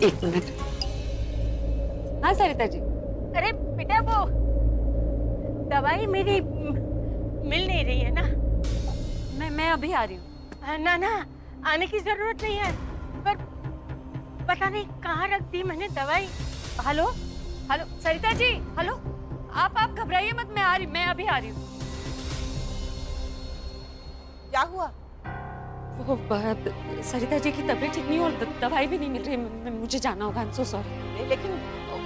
एक मिनट। हाँ सरिता जी। अरे बेटा वो दवाई मेरी मिल नहीं रही है ना। मैं अभी आ रही हूँ। ना ना आने की जरूरत नहीं है, पर पता नहीं कहाँ रख दी मैंने दवाई। Hello hello Sarita ji, hello. आप घबराइए मत, मैं अभी आ रही हूँ। क्या हुआ? वो सरिता जी की तबीयत ठीक नहीं और दवाई भी नहीं मिल रही। मुझे जाना होगा। I am so sorry. लेकिन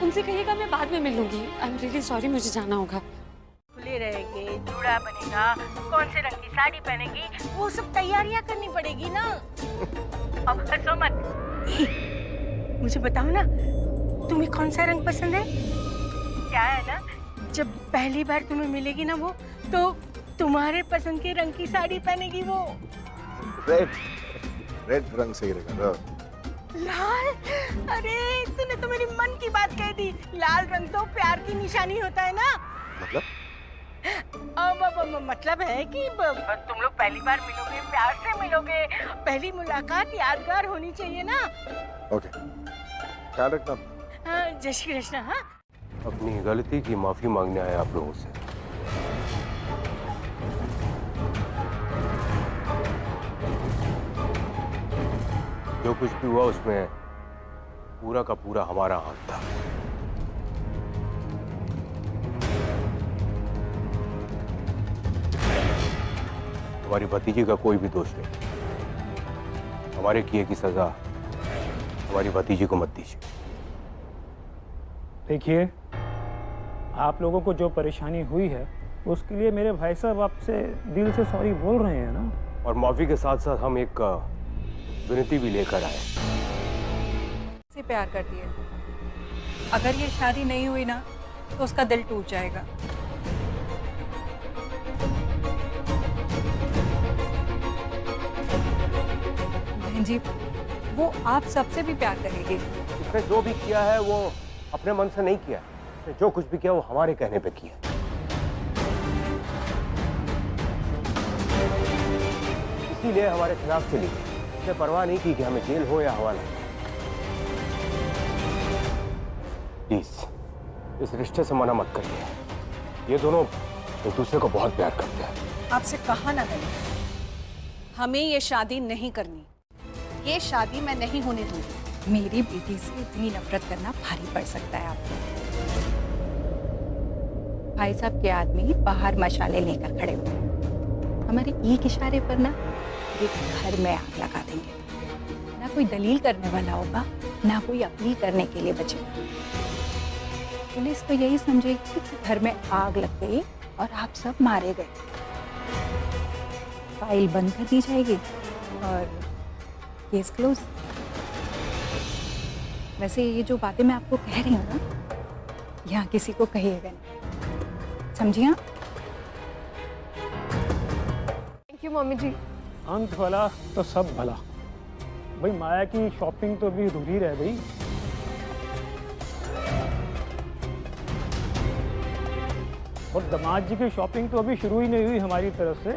उनसे कहिएगा मैं बाद में मिलूंगी। आई एम रियली सॉरी, मुझे जाना होगा। खुले रहेंगे, जूड़ा बनेगा, कौन से रंग की साड़ी पहनेगी, वो सब तैयारियां करनी पड़ेगी ना। अब हंसो मत। मुझे बताओ ना, तुम्हें कौन सा रंग पसंद है? क्या है ना, जब पहली बार तुम्हें मिलेगी ना वो, तो तुम्हारे पसंद के रंग की साड़ी पहनेगी वो। रेड रंग सही रहेगा। लाल? अरे तूने तो मेरी मन की बात कह दी। लाल रंग तो प्यार की निशानी होता है ना। मतलब? मतलब है कि तुम लोग पहली बार मिलोगे, प्यार से मिलोगे, पहली मुलाकात यादगार होनी चाहिए ना। ओके, ख्याल रखना। जय श्री कृष्ण। हाँ, अपनी गलती की माफी मांगने आए आप लोगों से। जो कुछ भी हुआ उसमें पूरा का पूरा हमारा हाथ था। हमारी भतीजी का कोई भी दोष नहीं। हमारे किए की सजा हमारी भतीजी को मत दीजिए। देखिए, आप लोगों को जो परेशानी हुई है उसके लिए मेरे भाई साहब आपसे दिल से सॉरी बोल रहे हैं ना। और माफी के साथ साथ हम एक विनती भी लेकर आए। से प्यार करती है, अगर ये शादी नहीं हुई ना तो उसका दिल टूट जाएगा। बहन जी, वो आप सबसे भी प्यार करेगी। उसने जो भी किया है वो अपने मन से नहीं किया। उसने जो कुछ भी किया वो हमारे कहने पे किया। इसीलिए हमारे खिलाफ चली। उसने परवाह नहीं की कि हमें जेल हो या हवाला। प्लीज इस रिश्ते से मना मत करिए। ये दोनों एक दूसरे को बहुत प्यार करते हैं। आपसे कहा ना गई, हमें ये शादी नहीं करनी। ये शादी मैं नहीं होने दूंगी। मेरी बेटी से इतनी नफरत करना भारी पड़ सकता है आपको। भाई साहब के आदमी बाहर मशाले लेकर खड़े हुए हैं। हमारे एक इशारे पर ना ये घर में आग लगा देंगे। ना कोई दलील करने वाला होगा, ना कोई अपील करने के लिए बचेगा। पुलिस तो यही समझेगी कि घर में आग लग गई और आप सब मारे गए। फाइल बंद कर दी जाएगी और केस क्लोज। वैसे ये जो बातें मैं आपको कह रही हूँ ना, यहाँ किसी को कहिएगा नहीं, समझिए? थैंक यू मम्मी जी। अंत भला तो सब भला। भाई माया की शॉपिंग तो अभी अधूरी रह गई। और दामाद जी की शॉपिंग तो अभी शुरू ही नहीं हुई हमारी तरफ से।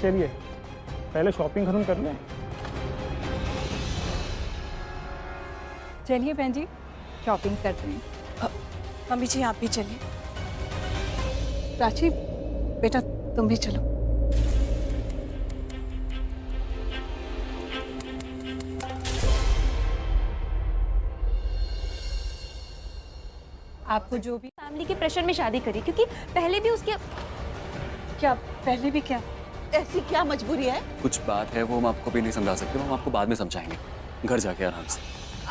चलिए पहले शॉपिंग खत्म कर लें। चलिए बहन जी, शॉपिंग करते हैं। मम्मी जी आप भी चलिए। प्राची बेटा तुम भी चलो। आपको जो भी फैमिली के प्रेशर में शादी करी, क्योंकि पहले भी उसके क्या पहले भी क्या ऐसी क्या मजबूरी है? कुछ बात है वो हम आपको भी नहीं समझा सकते, हम आपको बाद में समझाएंगे घर जाके आराम से।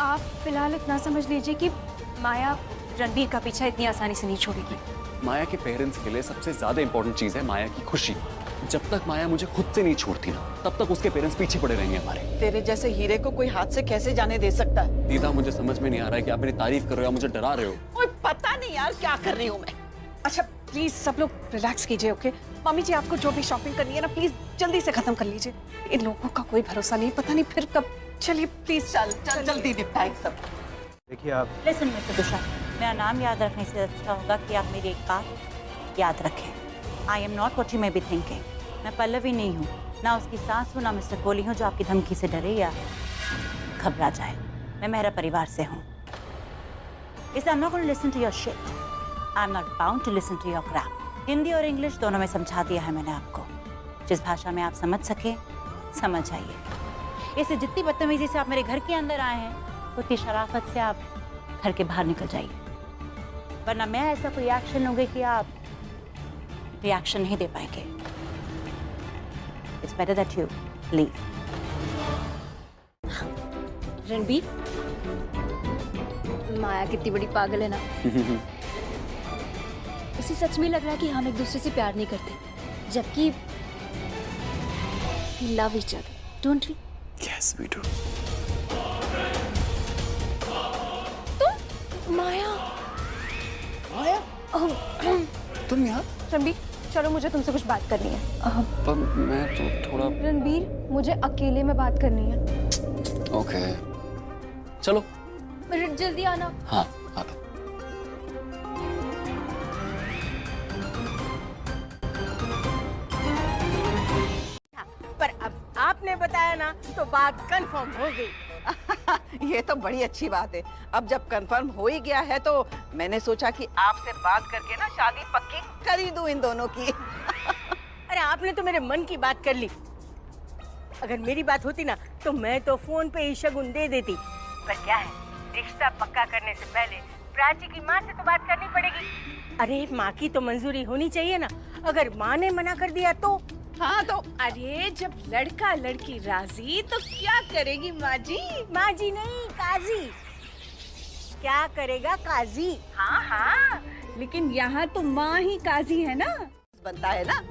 आप फिलहाल इतना समझ लीजिए कि माया रणबीर का पीछा इतनी आसानी से नहीं छोड़ेगी। माया के पेरेंट्स के लिए सबसे ज्यादा इंपॉर्टेंट चीज है माया की खुशी। जब तक माया मुझे खुद से नहीं छोड़ती ना, तब तक उसके पेरेंट्स पीछे पड़े रहेंगे हमारे। तेरे जैसे हीरे को कोई हाथ से कैसे जाने दे सकता है? दीदा मुझे समझ में नहीं आ रहा है कि आप मेरी तारीफ कर रहे हो या मुझे डरा रहे हो। कोई पता नहीं यार क्या कर रही हूँ मैं। अच्छा प्लीज सब लोग रिलैक्स कीजिए, ओके? मम्मी जी आपको जो भी शॉपिंग करनी है ना प्लीज जल्दी से खत्म कर लीजिए। इन लोगों का कोई भरोसा नहीं, पता नहीं फिर कब। चलिए प्लीज चल चल जल्दी निपटाए सब। देखिए आप लिसन मिस्टर तुषार, मेरा नाम याद रखने से अच्छा होगा कि आप मेरी एक बात याद रखें। आई am not what you may be thinking. मैं पल्लवी नहीं हूँ, ना उसकी सास हूँ, ना मिस्टर कोहली हूँ जो आपकी धमकी से डरे या घबरा जाए। मैं मेहरा परिवार से हूँ, इसलिए I'm not going to listen to your shit. I'm not bound to listen to your crap. Hindi और इंग्लिश दोनों में समझा दिया है मैंने आपको। जिस भाषा में आप समझ सके समझ आइए। इससे जितनी बदतमीजी से आप मेरे घर के अंदर आए हैं, उतनी शराफत से आप घर के बाहर निकल जाइए, वरना मैं ऐसा कोई एक्शन लूंगी कि आप रिएक्शन नहीं दे पाएंगे। It's better that you leave. Ranbir, माया कितनी बड़ी पागल है ना। उसे सच में लग रहा है कि हम एक दूसरे से प्यार नहीं करते, जबकि we love each other, don't we? Yes, we do. तुम माया? माया? तुम यहाँ? रणबीर, चलो मुझे तुमसे कुछ बात करनी है। पर मैं तो थोड़ा। रणबीर, मुझे अकेले में बात करनी है। ओके, चलो। जल्दी आना। हाँ, आता। पर अब आपने बताया ना तो बात कंफर्म हो गई। ये तो बड़ी अच्छी बात है। अब जब कंफर्म हो ही गया है तो मैंने सोचा कि आपसे बात करके ना शादी पक्की कर ही दूं इन दोनों की। अरे आपने तो मेरे मन की बात कर ली। अगर मेरी बात होती ना तो मैं तो फोन पे ही शगुन दे देती। पर क्या है, रिश्ता पक्का करने से पहले प्राची की माँ से तो बात करनी पड़ेगी। अरे माँ की तो मंजूरी होनी चाहिए ना। अगर माँ ने मना कर दिया तो? हाँ तो अरे जब लड़का लड़की राजी तो क्या करेगी माँ जी? माँ जी नहीं, काजी। क्या करेगा काजी? हाँ हाँ, लेकिन यहाँ तो माँ ही काजी है ना। बनता है ना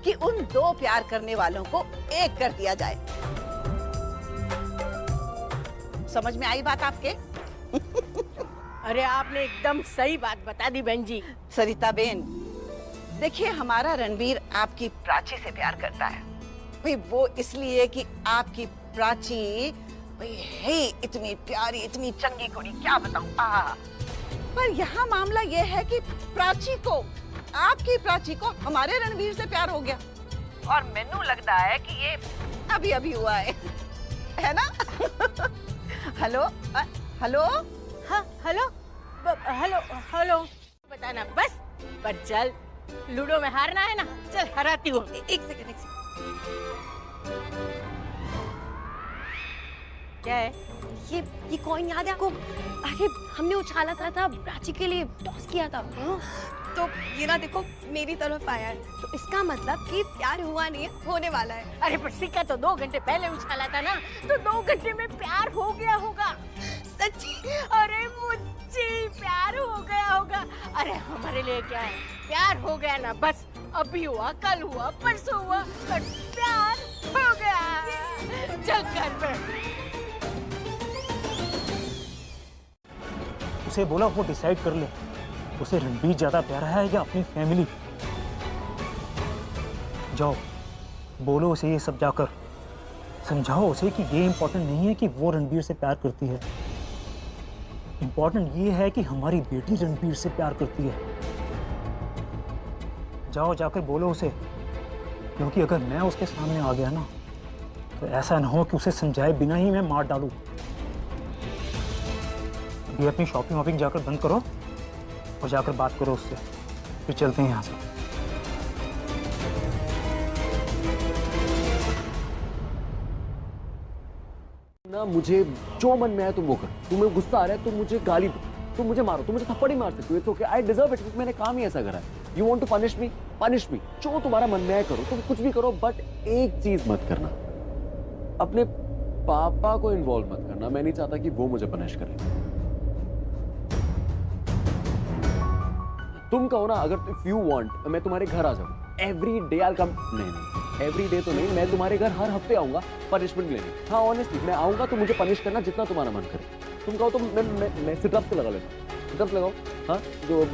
कि उन दो प्यार करने वालों को एक कर दिया जाए। समझ में आई बात आपके? अरे आपने एकदम सही बात बता दी बहन जी। सरिता बेन, देखिए हमारा रणबीर आपकी प्राची से प्यार करता है। भाई वो इसलिए कि आपकी प्राची भाई है इतनी प्यारी, इतनी चंगी कुड़ी, क्या बताऊं। पर यहाँ मामला ये है कि प्राची को, आपकी प्राची को हमारे रणबीर से प्यार हो गया और मैनू लगता है कि ये अभी अभी हुआ है ना? हेलो हेलो, हाँ हेलो हेलो हेलो, बताना बस। पर चल, लूडो में हारना है ना, चल हराती हूँ। एक सेकंड। क्या है ये कॉइन याद है आपको? अरे हमने उछाला था प्राची के लिए, टॉस किया था। तो ये ना देखो मेरी तरफ आया है, तो इसका मतलब कि प्यार हुआ नहीं है, होने वाला है। अरे पर सिक्का तो 2 घंटे पहले उछाला था ना, तो 2 घंटे में प्यार हो गया होगा। सच्ची? अरे मुझे प्यार हो गया होगा। अरे हमारे लिए क्या है, प्यार हो गया ना बस। अभी हुआ, कल हुआ, परसों हुआ, पर प्यार हो गया। चल घर पे। उसे बोला वो डिसाइड कर ले, उसे रणबीर ज्यादा प्यारा है या अपनी फैमिली। जाओ बोलो उसे ये सब, जाकर समझाओ उसे कि ये इम्पोर्टेंट नहीं है कि वो रणबीर से प्यार करती है, इम्पोर्टेंट ये है कि हमारी बेटी रणबीर से प्यार करती है। जाओ जाकर बोलो उसे, क्योंकि अगर मैं उसके सामने आ गया ना तो ऐसा ना हो कि उसे समझाए बिना ही मैं मार डालूं। अभी अपनी शॉपिंग वॉपिंग जाकर बंद करो और जाकर बात करो उससे, फिर चलते हैं यहाँ से। ना मुझे जो मन में आए तुम वो कर। तुम्हें गुस्सा आ रहा है तो मुझे गाली दो, तुम मुझे मारो, तुम मुझे थप्पड़ ही मार सकते हो। It's okay, I deserve it, मैंने काम ही ऐसा करा है। You want to punish me, punish me, जो तुम्हारा मन में आए करो, तुम कुछ भी करो, बट एक चीज मत करना, अपने पापा को इन्वॉल्व मत करना। मैं नहीं चाहता कि वो मुझे पनिश करे। तुम कहो ना, अगर इफ यू वांट मैं तुम्हारे घर आ जाऊं, एवरी डे आई कम। नहीं, एवरी डे तो नहीं, मैं तुम्हारे घर हर हफ्ते आऊंगा पनिशमेंट लेने। हाँ ऑनेस्टली, मैं आऊंगा तो मुझे पनिश करना जितना तुम्हारा मन करे। तुम कहो तो मैं सिटअप्स लगा लेता, सिटअप्स लगाओ। हाँ जो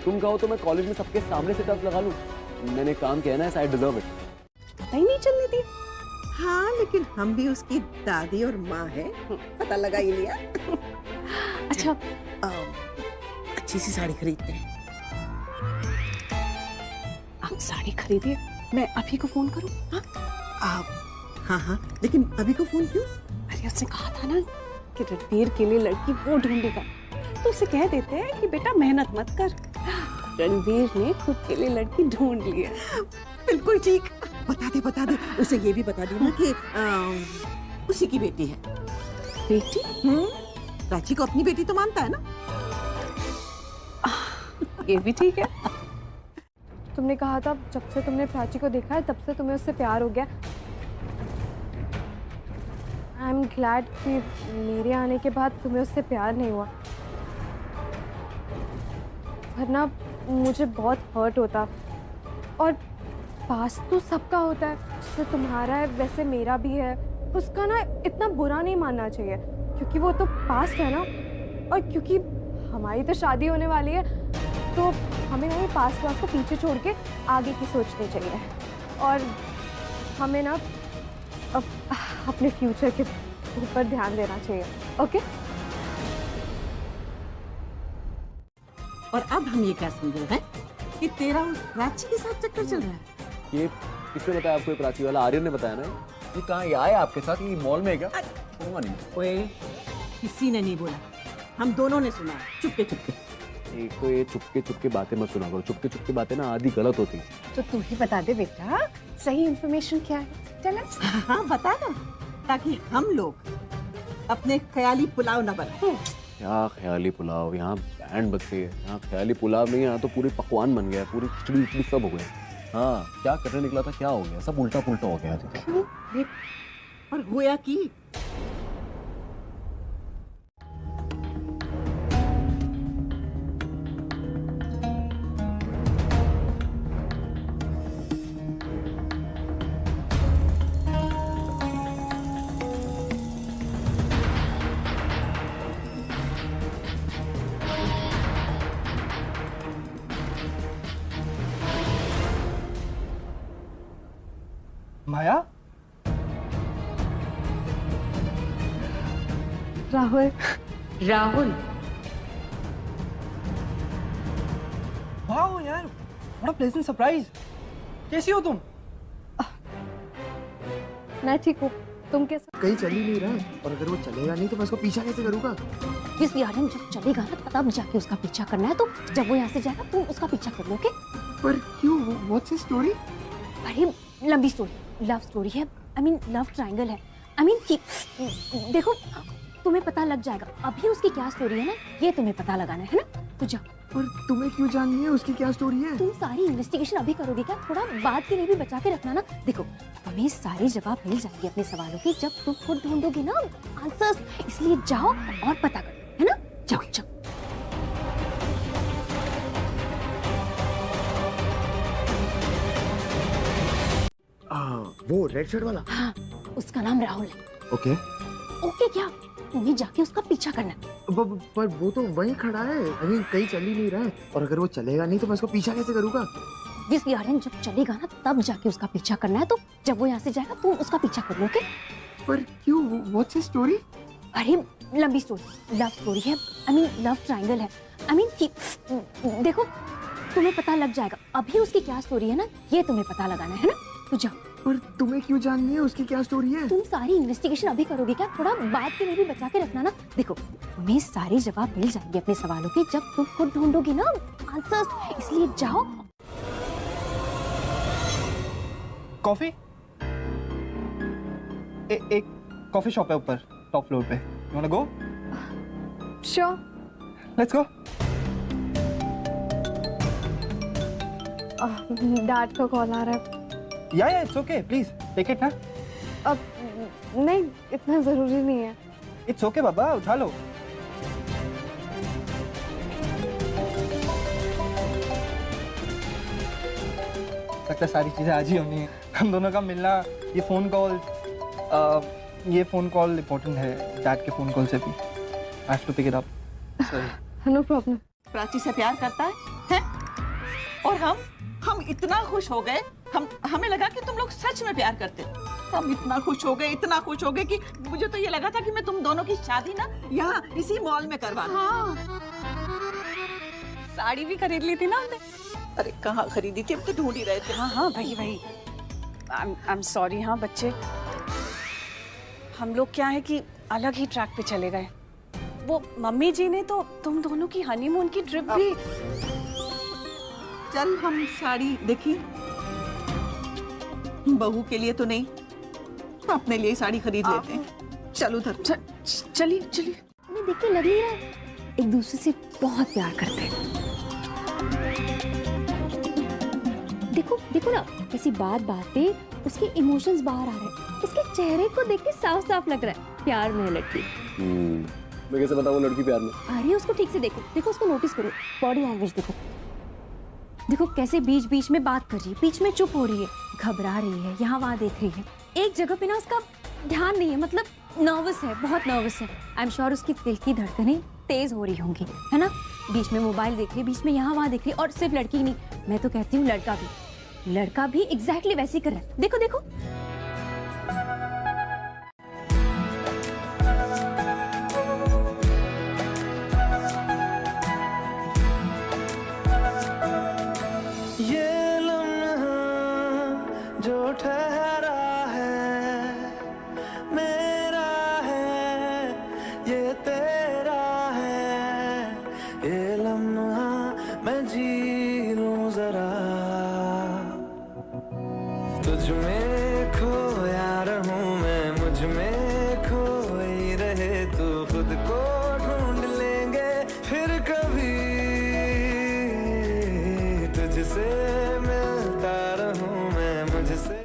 तुम कहो तो मैं कॉलेज में सबके सामने सिटअप्स लगा लूं। मैंने काम किया ना, आई डिजर्व इट। पता ही नहीं चलने दिया। हाँ लेकिन हम भी उसकी दादी और माँ है, पता लगा ही लिया। अच्छा अच्छी सी साड़ी खरीदते हैं। आप साड़ी खरीदिए, मैं अभी को फोन करूं? हाँ हाँ हाँ, लेकिन अभी को फोन क्यों? अरे अरे उसने कहा था ना कि रणवीर के लिए लड़की वो ढूंढेगा, तो उसे कह देते हैं कि बेटा मेहनत मत कर। रणवीर ने खुद के लिए लड़की ढूंढ ली है। बिल्कुल ठीक। बता दे उसे ये भी बता देना कि उसी की बेटी है। बेटी? प्राची को अपनी बेटी तो मानता है ना? ये भी ठीक है। तुमने कहा था जब से तुमने प्राची को देखा है तब से तुम्हें उससे प्यार हो गया। आई एम ग्लैड कि मेरे आने के बाद तुम्हें उससे प्यार नहीं हुआ, वरना मुझे बहुत हर्ट होता। और पास तो सबका होता है, जैसे तुम्हारा है वैसे मेरा भी है। उसका ना इतना बुरा नहीं मानना चाहिए, क्योंकि वो तो पास्ट है ना। और क्योंकि हमारी तो शादी होने वाली है, तो हमें ना ये पास्ट वास्ट को पीछे छोड़ के आगे की सोचनी चाहिए। और हमें ना अपने फ्यूचर के ऊपर ध्यान देना चाहिए। ओके? और अब हम ये क्या समझ रहे हैं कि तेरा उस प्राची के साथ चक्कर चल रहा है? ये किसने बताया आपको? ये प्राची वाला आर्यन ने बताया ना। ये कहाँ ये आया आपके साथ? ये मॉल में है क्या? सुना नहीं। ओए, किसी ने नहीं बोला, हम दोनों ने सुना, चुपके चुपके। एक तो ये चुपके बातें मत सुना करो। चुपके बातें ना आधी गलत होती। तो तू ही बता दे बेटा, सही इंफॉर्मेशन क्या है? Tell us. हाँ बता ना, ताकि हम लोग अपने ख्याली पुलाव न बनाएं। क्या ख्याली पुलाव? यहाँ बैंड बज गई है। यहाँ ख्याली पुलाव नहीं है, यहाँ तो पूरी पकवान बन गया है, पूरी खिचड़ी सब हो गया। हाँ, क्या करने निकला था, क्या हो गया? सब उल्टा पुल्टा हो गया। क्यों? और होया की? माया? राहुल। राहुल? वाह यार, बड़ा प्लेजेंट सरप्राइज। कैसी हो तुम? मैं ठीक हूँ, तुम कैसे? कहीं चल ही नहीं रहा है, और अगर वो चलेगा नहीं तो मैं उसको पीछा कैसे करूँगा? इस यारन जब चलेगा ना तब जाके उसका पीछा करना है, तो जब वो यहाँ से जाएगा तुम उसका पीछा कर लो। ओके? पर क्यों? What's his story? अरे लंबी स्टोरी, लव स्टोरी है। आई मीन लव ट्रायंगल है। आई मीन देखो तुम्हें पता लग जाएगा अभी उसकी क्या स्टोरी है ना, ये तुम्हें पता लगाना है ना। तो जाओ। और तुम्हें क्यों जाननी है उसकी क्या स्टोरी है? तुम सारी इन्वेस्टिगेशन अभी करोगे क्या? थोड़ा बाद के लिए भी बचा के रखना ना। देखो तुम्हें सारे जवाब मिल जाएंगे अपने सवालों के जब तुम खुद ढूंढोगी ना आंसर्स, इसलिए जाओ और पता करो, है ना? जाओ जाओ। वो रेड शर्ट वाला? हाँ, उसका नाम राहुल है। ओके। ओके क्या? तुम्हें जाके उसका पीछा करना है। पर वो तो वहीं खड़ा है। आई मीन कहीं चल ही नहीं रहा है, और अगर वो चलेगा नहीं तो मैं उसको पीछा कैसे करूँगा? जिस यारन जब चलेगा ना तब जाके उसका पीछा करना है, तो जब वो यहाँ से जाएगा तुम उसका पीछा कर लो। ओके? पर क्यों? What's his story? अरे लंबी स्टोरी, लव स्टोरी है। आई मीन लव ट्रायंगल है। आई मीन देखो तुम्हें पता लग जाएगा अभी उसकी क्या स्टोरी है ना, ये तुम्हें पता लगाना है ना। तो जाओ। पर तुम्हें क्यों जाननी है उसकी क्या स्टोरी है? तुम सारी इन्वेस्टिगेशन अभी करोगे क्या? थोड़ा बाद के लिए भी बचा के रखना ना। देखो तुम्हें सारे जवाब मिल जाएंगे अपने सवालों के जब तुम खुद ढूंढोगी ना आंसर्स, इसलिए जाओ। कॉफी? एक कॉफी शॉप है ऊपर टॉप फ्लोर पे। You want to go? Sure. Let's go. Dad का कॉल आ रहा है। या it's okay, please take it ना। अब नहीं, इतना जरूरी नहीं है। इट्स ओके बाबा, उठा लो। लगता है सारी चीजें आज ही होनी है। हम दोनों का मिलना, ये फोन कॉल इम्पोर्टेंट है डैड के फोन कॉल से भी। I have to pick it up. Sorry. No problem. Prachi से प्यार करता है? और हम इतना खुश हो गए, हमें लगा कि तुम लोग सच में प्यार करते हो। हम इतना खुश हो गए कि मुझे तो ये लगा था कि मैं तुम दोनों की शादी ना यहाँ इसी मॉल में करवा दूं। हाँ। साड़ी भी खरीद ली थी ना हमने। अरे कहाँ खरीदी थी, हम तो ढूंढ ही रहे थे। हाँ वही। I am sorry. हाँ बच्चे, हम लोग क्या है कि अलग ही ट्रैक पे चले गए। वो मम्मी जी ने तो तुम दोनों की हनीमून की ट्रिप भी। चल हम साड़ी देखी, बहू के लिए तो नहीं, अपने लिए साड़ी खरीद लेते हैं। चल उधर। चलिए चलिए। उन्हें देख के लग नहीं रहा है एक दूसरे से बहुत प्यार करते हैं। देखो देखो ना, किसी बात पे उसके इमोशंस बाहर आ रहे हैं। उसके चेहरे को देख के साफ साफ लग रहा है प्यार में है लड़की। मैं कैसे बताऊं लड़की प्यार में? अरे उसको ठीक से देखो, देखो उसको नोटिस करो, बॉडी लैंग्वेज देखो। देखो कैसे बीच बीच में बात कर रही है, बीच में चुप हो रही है, घबरा रही है, यहाँ वहाँ देख रही है। एक जगह पे ना उसका ध्यान नहीं है, मतलब नर्वस है, बहुत नर्वस है। आई एम श्योर उसकी दिल की धड़कनें तेज हो रही होंगी, है ना। बीच में मोबाइल देख रही है, बीच में यहाँ वहाँ देख रही है। और सिर्फ लड़की ही नहीं, मैं तो कहती हूँ लड़का भी एग्जैक्टली वैसे ही कर रहा है। देखो देखो। ये लम्हा जो ठहरा है मेरा है, ये तेरा है, ये लम्हा मैं जी लूं जरा। तुझ में खोया रहूं मैं, मुझ में खोई रहे तू, खुद को ढूंढ लेंगे फिर कभी, तुझसे मिलता रहूं मैं, मुझसे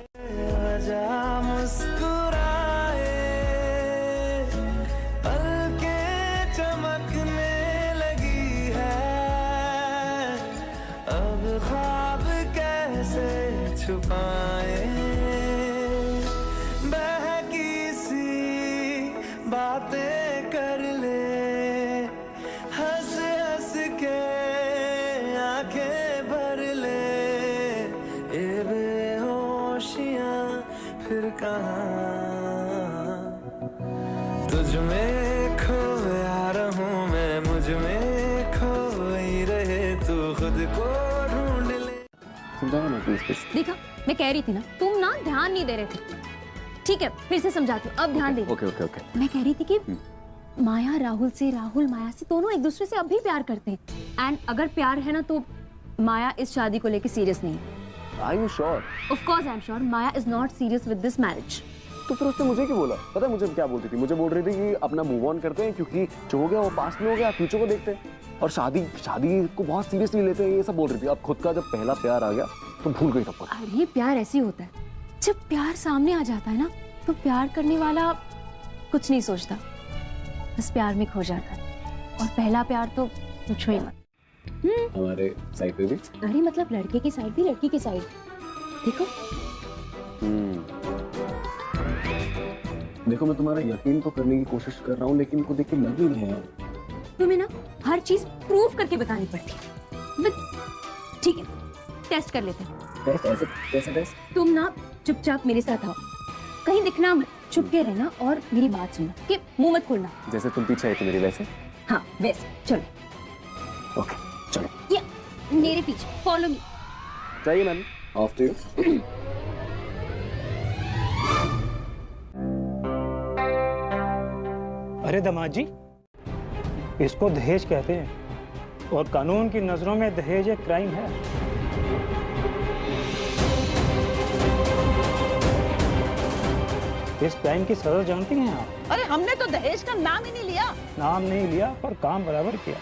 आजा मुस्कुराए, पलकें चमकने लगी है, अब ख्वाब कैसे छुपाए, बहकी सी बातें कर ले, हंस हंस के आंखें भर ले, ये बेहोशियां फिर कहाँ, तुझ में खोया रहूं मैं, मुझ में खोई रहे तू, खुद को ढूंढ ले। समझाओ ना प्लीज। देखा, मैं कह रही थी ना, तुम ना ध्यान नहीं दे रहे थे। ठीक है, फिर से समझाती हूँ, अब ध्यान दे। Okay okay okay. मैं कह रही थी कि माया राहुल से, राहुल माया से, दोनों एक दूसरे से अभी प्यार करते हैं। एंड अगर प्यार है ना, तो माया इस शादी को लेकर सीरियस नहीं है। Are you sure? Of course I'm sure. Maya is not serious with this marriage. तो फिर उसने मुझे क्यों बोला? पता है मुझे क्या बोलती थी? मुझे बोल रही थी कि अपना मूव ऑन करते हैं, क्योंकि जो हो गया वो पास्ट में हो गया, फ्यूचर को देखते हैं, और शादी को बहुत सीरियसली लेते हैं, ये सब बोल रही थी। अब खुद का जब पहला प्यार आ गया तो भूल गई सब कुछ। अरे प्यार ऐसे ही होता है, जब प्यार सामने आ जाता है ना, तो प्यार करने वाला कुछ नहीं सोचता, बस प्यार में खो जाता है। और पहला प्यार तो पूछो ही मत। हमारे साइड पे भी? अरे मतलब लड़के की साइड भी, लड़की की साइड। देखो देखो, मैं तुम्हारा यकीन तो करने की कोशिश कर रहा हूँ, लेकिन इनको देख के लग ही नहीं है। तुम्हें ना हर चीज प्रूव करके बतानी पड़ती है। ठीक है, टेस्ट कर लेते हैं। टेस्ट? ऐसे कैसे टेस्ट? तुम ना चुपचाप मेरे साथ आओ, कहीं दिखना मत, छुप के रहना और मेरी बात सुनना, कि मुंह मत खोलना। जैसे तुम पीछे आई थी मेरे वैसे? हाँ वैसे। चलो ओके चलो, ये मेरे पीछे, फॉलो मी। चाहिए मैम, ऑफ टू यू। अरे दामाद जी, इसको दहेज कहते हैं, और कानून की नजरों में दहेज एक क्राइम है। इस क्राइम की सजा जानती हैं आप? अरे हमने तो दहेज का नाम ही नहीं लिया। नाम नहीं लिया, पर काम बराबर किया।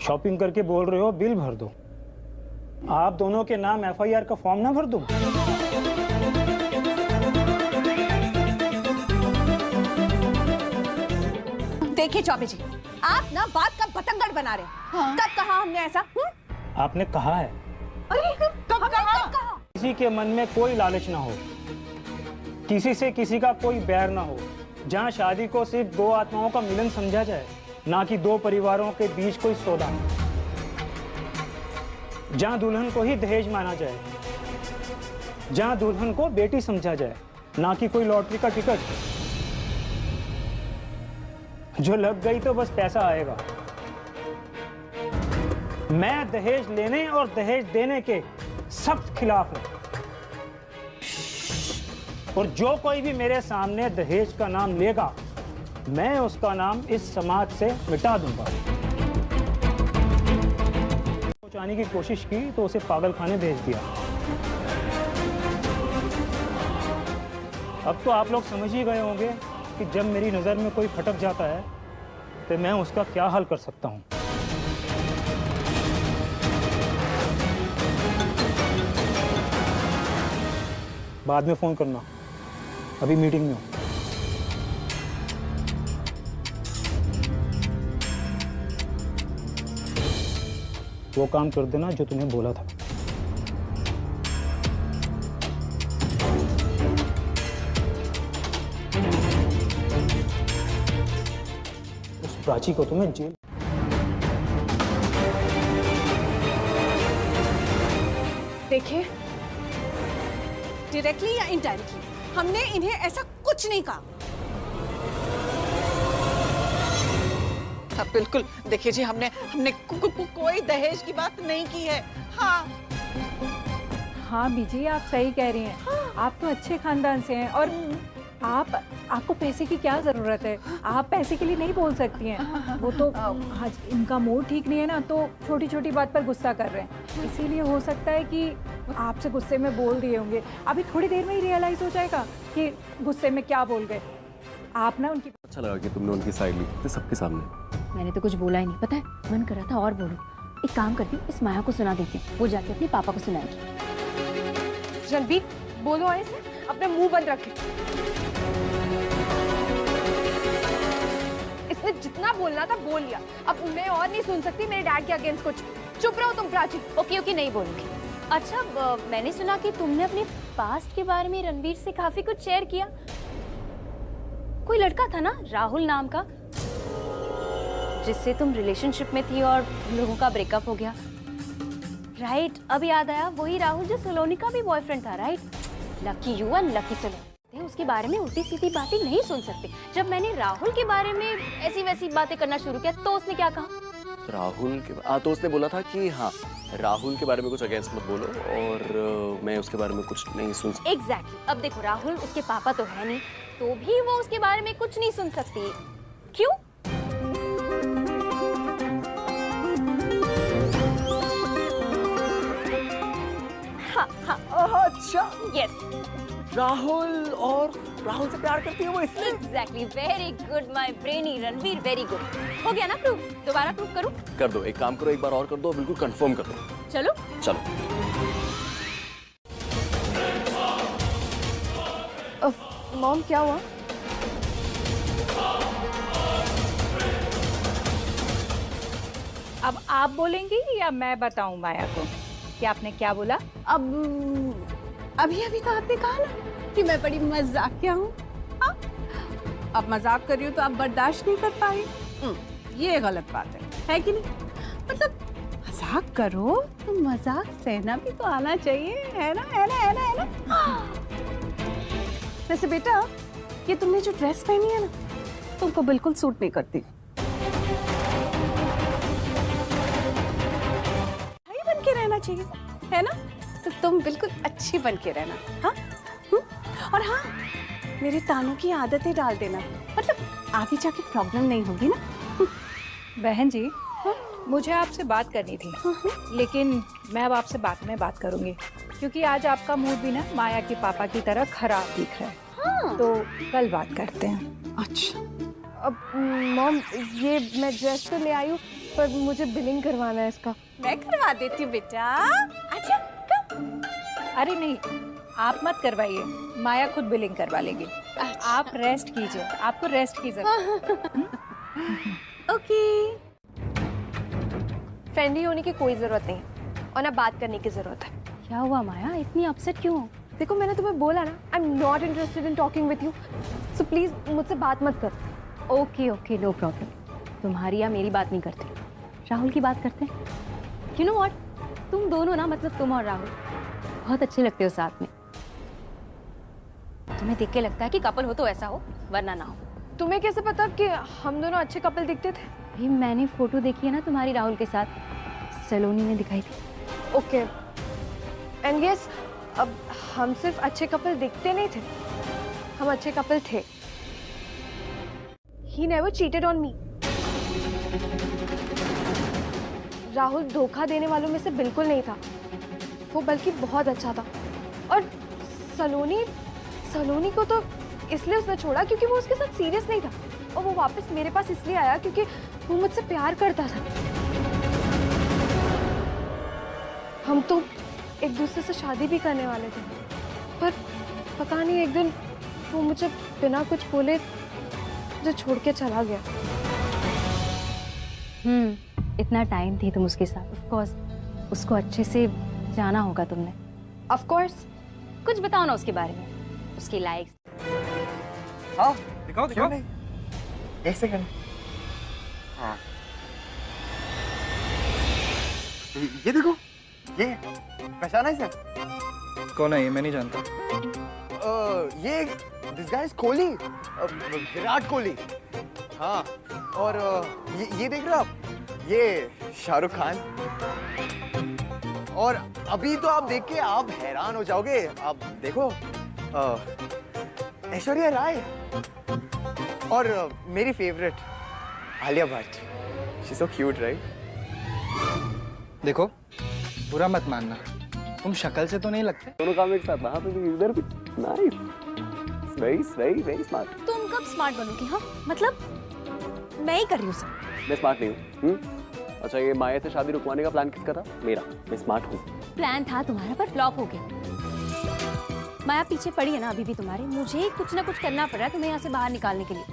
शॉपिंग करके बोल रहे हो बिल भर दो, आप दोनों के नाम एफआईआर का फॉर्म ना भर दूं? देखिए चौबे जी, आप ना बात का बतंगड़ बना रहे हैं। कब कहा हमने ऐसा? आपने कहा है। अरे कब कहा? किसी के मन में कोई लालच ना हो, किसी से किसी का कोई बैर ना हो, जहाँ शादी को सिर्फ दो आत्माओं का मिलन समझा जाए, ना कि दो परिवारों के बीच कोई सौदा, जहाँ दुल्हन को ही दहेज माना जाए, जहाँ दुल्हन को बेटी समझा जाए, ना कि कोई लॉटरी का टिकट। जो लग गई तो बस पैसा आएगा। मैं दहेज लेने और दहेज देने के सख्त खिलाफ हूं। और जो कोई भी मेरे सामने दहेज का नाम लेगा, मैं उसका नाम इस समाज से मिटा दूंगा। पहुंचाने की कोशिश की तो उसे पागल खाने भेज दिया। अब तो आप लोग समझ ही गए होंगे कि जब मेरी नजर में कोई खटक जाता है तो मैं उसका क्या हाल कर सकता हूं। बाद में फोन करना, अभी मीटिंग में हूं। वो काम कर देना जो तुम्हें बोला था। उस प्राची को तुम्हें जेल। देखिए, डायरेक्टली या इनडायरेक्टली हमने इन्हें ऐसा कुछ नहीं कहा। हाँ, बिल्कुल। देखिए जी, हमने कोई दहेज की बात नहीं की है। हाँ हाँ बीजी, आप सही कह रही हैं। आप तो अच्छे खानदान से हैं और आपको पैसे की क्या जरूरत है? आप पैसे के लिए नहीं बोल सकती हैं। वो तो आज इनका मूड ठीक नहीं है ना, तो छोटी छोटी बात पर गुस्सा कर रहे हैं। इसीलिए हो सकता है कि आपसे गुस्से में बोल दिए होंगे। अभी थोड़ी देर में ही रियलाइज हो जाएगा कि गुस्से में क्या बोल गए। आप ना उनकी। अच्छा लगा कि तुमने उनकी साइड ली थी सबके सामने। मैंने तो कुछ बोला ही नहीं, पता है मन कर रहा था और बोलूं। एक काम करती हूँ, इस माया को सुना देती हूँ, वो जाके अपने पापा को सुनाएगी। रणबीर, बोलो ऐसे, अपना मुंह बंद रखे। इसने जितना बोलना था बोल लिया, अब मैं और नहीं सुन सकती मेरे डैड के अगेंस्ट कुछ। चुप रहो तुम प्राची। ओके ओके, नहीं बोलूंगी। अच्छा, मैंने सुना कि तुमने अपने पास्ट के बारे में रणबीर से काफी कुछ शेयर किया। कोई लड़का था ना, राहुल नाम का, जिससे तुम रिलेशनशिप में थी और तुम लोगों का ब्रेकअप हो गया, राइट? अब याद आया, वही राहुल जो सलोनी का भी बॉयफ्रेंड था, right? Lucky you and lucky Saloni. उसके बारे में उल्टी सीधी बातें नहीं सुन सकते। जब मैंने राहुल के बारे में ऐसी वैसी बातें करना शुरू किया तो उसने क्या कहा? राहुल के तो उसने बोला था कि हाँ, राहुल के बारे में कुछ अगेंस्ट मत बोलो और मैं उसके बारे में कुछ नहीं सुन सकती। एग्जैक्टली। अब देखो, राहुल उसके पापा तो है नहीं, तो भी वो उसके बारे में कुछ नहीं सुन सकती। क्यों? हाँ हाँ, अच्छा, यस। राहुल से प्यार करती है वो, इसलिए। Exactly, very good my brainy Ranveer, very good. हो गया ना प्रूफ? दोबारा प्रूफ करूं? कर दो, एक काम करो, एक बार और कर दो, बिल्कुल कंफर्म कर दो। चलो चलो। मॉम, क्या हुआ? अब आप बोलेंगी या मैं बताऊं माया को कि आपने क्या बोला? अभी तो आपने कहा ना कि मैं बड़ी मजाकिया हूँ। हाँ? अब मजाक कर रही हूँ तो आप बर्दाश्त नहीं कर पाए। ये गलत बात है कि नहीं? मतलब मजाक करो तो मजाक सहना भी तो आना चाहिए, है ना? है ना? है ना? है ना? वैसे बेटा, ये तुमने जो ड्रेस पहनी है ना, तुमको बिल्कुल सूट नहीं करती। भाई बन के रहना चाहिए, है ना? तो तुम बिल्कुल अच्छी बन के रहना। हाँ? और हाँ, मेरे तानों की आदतें डाल देना, मतलब आगे जाके प्रॉब्लम नहीं होगी ना। बहन जी, मुझे आपसे बात करनी थी, लेकिन मैं अब आपसे बाद में बात करूंगी, क्योंकि आज आपका मूड भी ना माया के पापा की तरह खराब दिख रहा है। हाँ। तो कल बात करते हैं। अच्छा। अब मॉम, ये मैं ड्रेस तो ले आई हूँ, पर मुझे बिलिंग करवाना है इसका। मैं करवा देती हूँ बेटा। अच्छा, कब? अरे नहीं, आप मत करवाइए, माया खुद बिलिंग करवा लेगी। अच्छा। आप रेस्ट कीजिए, आपको रेस्ट की जरूरत है। ओके। फ्रेंडली होने की कोई जरूरत नहीं और ना बात करने की जरूरत है। क्या हुआ माया, इतनी अपसेट क्यों? देखो, मैंने तुम्हें बोला ना, I am not interested in talking with you, so please मुझसे बात मत कर। Okay okay, no problem. तुम्हारी या मेरी बात नहीं करते, राहुल की बात करते हैं। यू नो व्हाट, तुम दोनों ना, मतलब तुम और राहुल बहुत अच्छे लगते हो साथ में। तुम्हें देख के लगता है कि कपल हो तो ऐसा हो, वरना ना हो। तुम्हें कैसे पता कि हम दोनों अच्छे कपल दिखते थे? भाई, मैंने फोटो देखी है ना तुम्हारी राहुल के साथ, सलोनी ने दिखाई थी। ओके, एंड यस, अब हम सिर्फ अच्छे कपल दिखते नहीं थे, हम अच्छे कपल थे। He never cheated on me. Rahul धोखा देने वालों में से बिल्कुल नहीं था, वो बल्कि बहुत अच्छा था। और सलोनी को तो इसलिए उसने छोड़ा क्योंकि वो उसके साथ सीरियस नहीं था, और वो वापस मेरे पास इसलिए आया क्योंकि वो मुझसे प्यार करता था। हम तो एक दूसरे से शादी भी करने वाले थे, पर पता नहीं एक दिन वो मुझे बिना कुछ बोले जो छोड़ के चला गया। इतना टाइम थी तुम उसके साथ, ऑफ कोर्स उसको अच्छे से जाना होगा तुमने। ऑफ कोर्स कुछ बताओ ना उसके बारे में, उसकी लाइक्स। हाँ दिखाओ दिखाओ। एक सेकंड। हाँ ये देखो, ये पहचाना इसे? कौन है ये? मैं नहीं जानता। ये this guy is Kohli, Virat Kohli. हाँ और ये देख रहे हो आप, ये शाहरुख खान। और अभी तो आप देख के आप हैरान हो जाओगे। आप देखो ऐश्वर्या राय और मेरी favourite Alia Bhatt. She so cute right? देखो बुरा मत मानना, तुम शक्ल से तो नहीं लगते। दोनों काम एक साथ, वहाँ पे भी इधर भी। Nice, very very smart. तुम कब स्मार्ट बनोगी? हाँ मतलब मैं ही कर रही हूँ सब। मैं स्मार्ट नहीं हूँ। अच्छा ये माया से शादी रुकवाने का प्लान किसका था? मेरा। मैं स्मार्ट हूँ। प्लान था तुम्हारा पर फ्लॉप हो गया। माया पीछे पड़ी है ना अभी भी तुम्हारे, मुझे कुछ ना कुछ करना पड़ रहा है तुम्हें यहाँ से बाहर निकालने के लिए।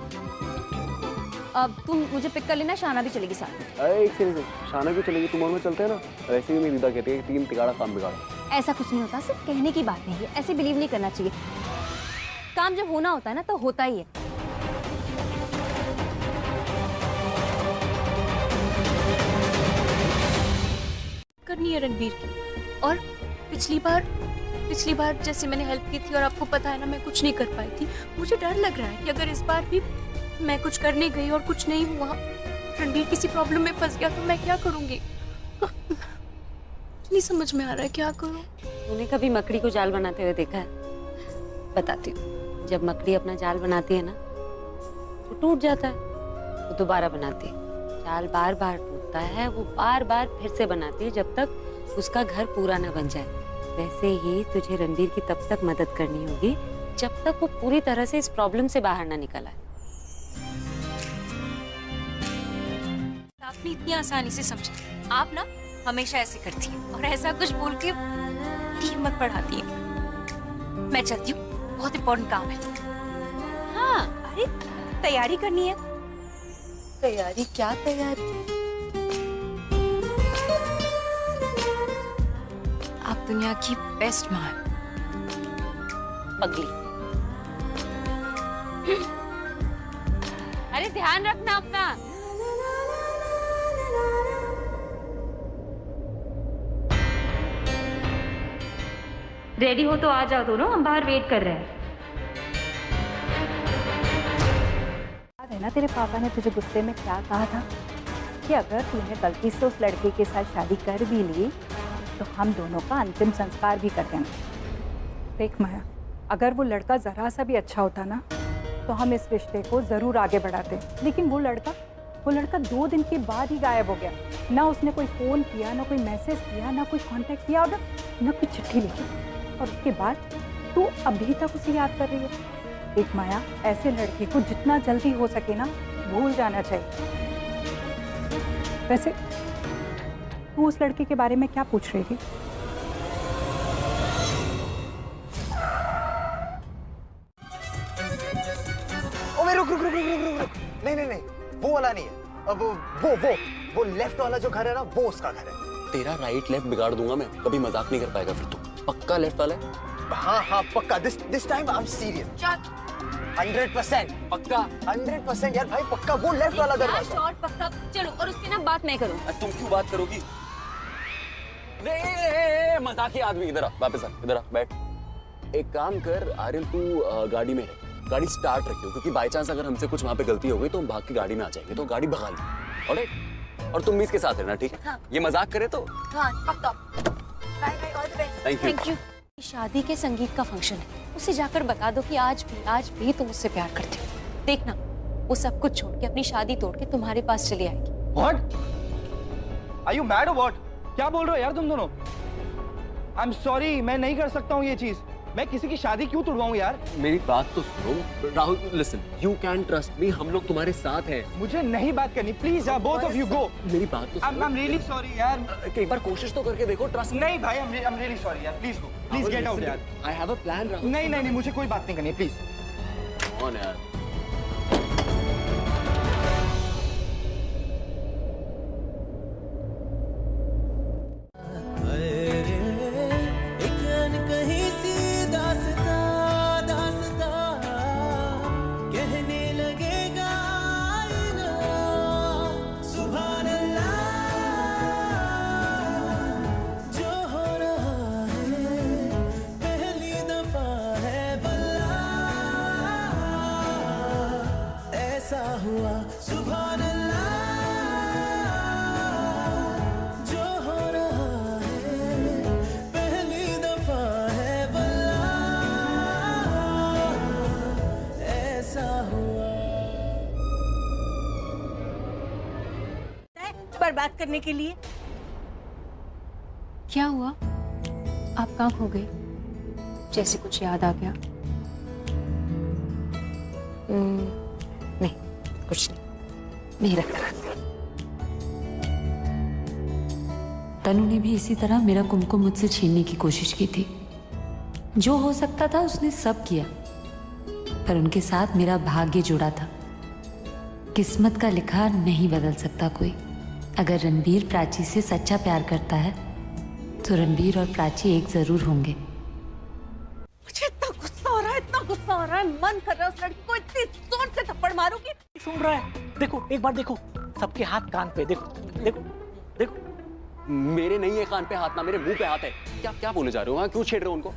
अब तुम मुझे पिक कर लेना, शाना भी चलेगी साथ में। अरे एक सेकंड, शाना क्यों चलेगी? तुम और मैं चलते हैं ना। वैसे भी मेरी दीदा कहती है 3 तिगाड़ा काम बिगाड़ा। ऐसा कुछ नहीं होता, सिर्फ कहने की बात नहीं है, ऐसे बिलीव नहीं करना चाहिए। काम जब होना होता है ना तो होता ही है। करनी है रणबीर की। और पिछली बार जैसे मैंने हेल्प की थी और आपको पता है ना मैं कुछ नहीं कर पाई थी, मुझे डर लग रहा है कि अगर इस बार भी मैं कुछ करने गई और कुछ नहीं हुआ, रणबीर किसी प्रॉब्लम में फंस गया तो मैं क्या करूंगी? नहीं समझ में आ रहा है क्या करूं। तूने कभी मकड़ी को जाल बनाते हुए देखा है? बताती हूँ। जब मकड़ी अपना जाल बनाती है ना तो टूट जाता है, वो दोबारा बनाती है। जाल बार बार टूटता है, वो बार बार फिर से बनाती है जब तक उसका घर पूरा ना बन जाए। वैसे ही तुझे रणबीर की तब तक मदद करनी होगी जब तक वो पूरी तरह से इस प्रॉब्लम से बाहर ना निकला है। आपने इतनी आसानी से समझा। आप ना हमेशा ऐसे करती हैं और ऐसा कुछ बोल के हिम्मत बढ़ाती है। मैं चलती हूँ, बहुत इम्पोर्टेंट काम है। हाँ अरे तैयारी करनी है। तैयारी? क्या तैयारी? आप दुनिया की बेस्ट माँ हैं। पगली। अरे ध्यान रखना अपना। रेडी हो तो आ जाओ दोनों, हम बाहर वेट कर रहे हैं। याद है ना तेरे पापा ने तुझे गुस्से में क्या कहा था कि अगर तूने गलती से उस लड़के के साथ शादी कर भी ली तो हम दोनों का अंतिम संस्कार भी कर देंगे। देख माया, अगर वो लड़का जरा सा भी अच्छा होता ना तो हम इस रिश्ते को जरूर आगे बढ़ाते, लेकिन वो लड़का 2 दिन के बाद ही गायब हो गया। ना उसने कोई फोन किया, ना कोई मैसेज किया, ना कोई कांटेक्ट किया और ना कोई चिट्ठी लिखी, और उसके बाद तू अभी तक उसे याद कर रही है। देख माया, ऐसे लड़के को जितना जल्दी हो सके ना भूल जाना चाहिए। वैसे तू उस लड़के के बारे में क्या पूछ रही थी? ओए रुक। नहीं, वो वाला नहीं है। अब वो लेफ्ट वाला जो घर है ना, वो उसका घर है। तेरा राइट लेफ्ट बिगाड़ दूंगा मैं, कभी मजाक नहीं कर पाएगा फिर तू। पक्का लेफ्ट वाला है? हाँ पक्का। This time I am serious. 100% पक्का। 100% यार भाई पक्का, वो लेफ्ट वाला दरवाजा। शॉर्ट पक्का। चलो, और उसकी ना बात मैं करूँ। तुम क्यों बात करोगी? मजाकी आदमी, इधर आ, वापस आ, इधर आ, बैठ। एक काम कर आर्यन, तू गाड़ी में रह, गाड़ी स्टार्ट रखियो, क्योंकि बाई चांस अगर हमसे कुछ वहाँ पे गलती हो गई तो हम भाग के गाड़ी में आ जाएंगे, तो गाड़ी भगा ली। ऑलराइट? और तुम भी इसके साथ रहना, ठीक है? हाँ। ये मजाक करे तो। हाँ पक्का। Bye bye, all the best. Thank you. शादी के संगीत का फंक्शन है, उसे जाकर बता दो कि आज भी तुम उससे प्यार करते हो। देखना वो सब कुछ छोड़ के अपनी शादी तोड़ के तुम्हारे पास चली आएगी। What? Are you mad or what? क्या बोल रहे हो यार तुम दोनों? I'm sorry, मैं नहीं कर सकता हूँ ये चीज। मैं किसी की शादी क्यों तुड़वाऊं यार? मेरी बात तो सुनो Rahul, listen, you can trust me, हम लोग तुम्हारे साथ हैं। मुझे नहीं बात करनी, प्लीज यार, बोथ ऑफ यू गो। मेरी बात तो सुनो। I'm really sorry यार। एक बार कोशिश तो करके देखो, ट्रस्ट। नहीं भाई, I'm really sorry यार, please go, please get out यार। I have a plan, Rahul. नहीं, मुझे कोई बात नहीं करनी, प्लीज। कौन यार? बात करने के लिए। क्या हुआ? आप कहाँ खो गए? जैसे कुछ याद आ गया। नहीं, कुछ नहीं लग रहा। तनु ने भी इसी तरह मेरा कुमकुम मुझसे छीनने की कोशिश की थी। जो हो सकता था उसने सब किया, पर उनके साथ मेरा भाग्य जुड़ा था। किस्मत का लिखा नहीं बदल सकता कोई। अगर रणबीर प्राची से सच्चा प्यार करता है तो रणबीर और प्राची एक जरूर होंगे। मुझे इतना गुस्सा हो रहा है, मन कर रहा है उस लड़की को इतनी जोर से थप्पड़ मारूं कि सुन रहा है। देखो, एक बार देखो, सबके हाथ कान पे, देखो। मेरे नहीं है कान पे हाथ, ना मेरे मुंह पे हाथ है। क्या बोले जा रहे हो? क्यों छेड़ रहे हो उनको?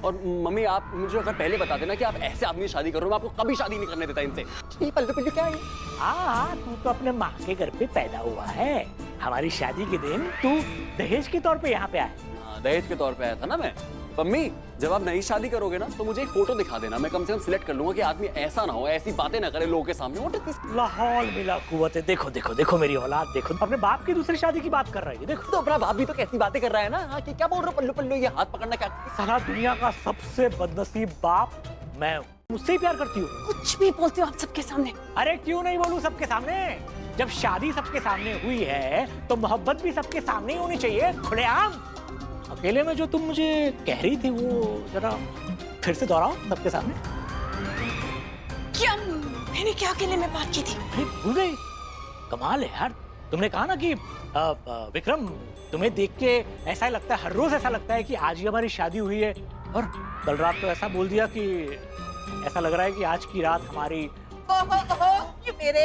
और मम्मी, आप मुझे अगर पहले बता देना कि आप ऐसे आदमी शादी कर रहे हो, मैं आपको कभी शादी नहीं करने देता इनसे। ये पल्लू क्या है? हाँ, तू तो अपने माँ के घर पे पैदा हुआ है। हमारी शादी के दिन तू दहेज के तौर पे यहाँ पे आया। दहेज के तौर पे आया था ना मैं। मम्मी, जब आप नई शादी करोगे ना तो मुझे एक फोटो दिखा देना, मैं कम से कम सिलेक्ट कर लूंगा कि आदमी ऐसा ना हो, ऐसी बातें ना करे लोगों के सामने। What is this? लाहौल मिला कुव्वत है। देखो मेरी औलाद, देखो अपने बाप की दूसरी शादी की बात कर रही है। देखो तो अपना बाप भी तो कैसी बातें कर रहा है ना। हाँ, कि क्या बोल रहे हो पल्लू, ये हाथ पकड़ना क्या? सारा दुनिया का सबसे बदनसीब बाप मैं हूँ। मुझसे ही प्यार करती हूँ। कुछ भी बोलते हो आप सबके सामने। अरे क्यों नहीं बोलूं सबके सामने? जब शादी सबके सामने हुई है तो मोहब्बत भी सबके सामने ही होनी चाहिए, खुलेआम। अकेले में जो तुम मुझे कह रही थी वो जरा फिर से दोहराओ सबके सामने। क्या मैंने क्या अकेले में बात की थी? अरे भूल गई? कमाल है यार। तुमने कहा ना कि विक्रम, तुम्हें देख के ऐसा लगता है, हर रोज ऐसा लगता है कि आज ही हमारी शादी हुई है। और कल रात तो ऐसा बोल दिया कि ऐसा लग रहा है कि आज की रात हमारी। ये मेरे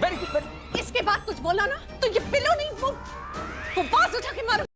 वेरी गुड। इसके बाद कुछ बोला ना तो ये पिलो नहीं, वो बाज उठा के मारो।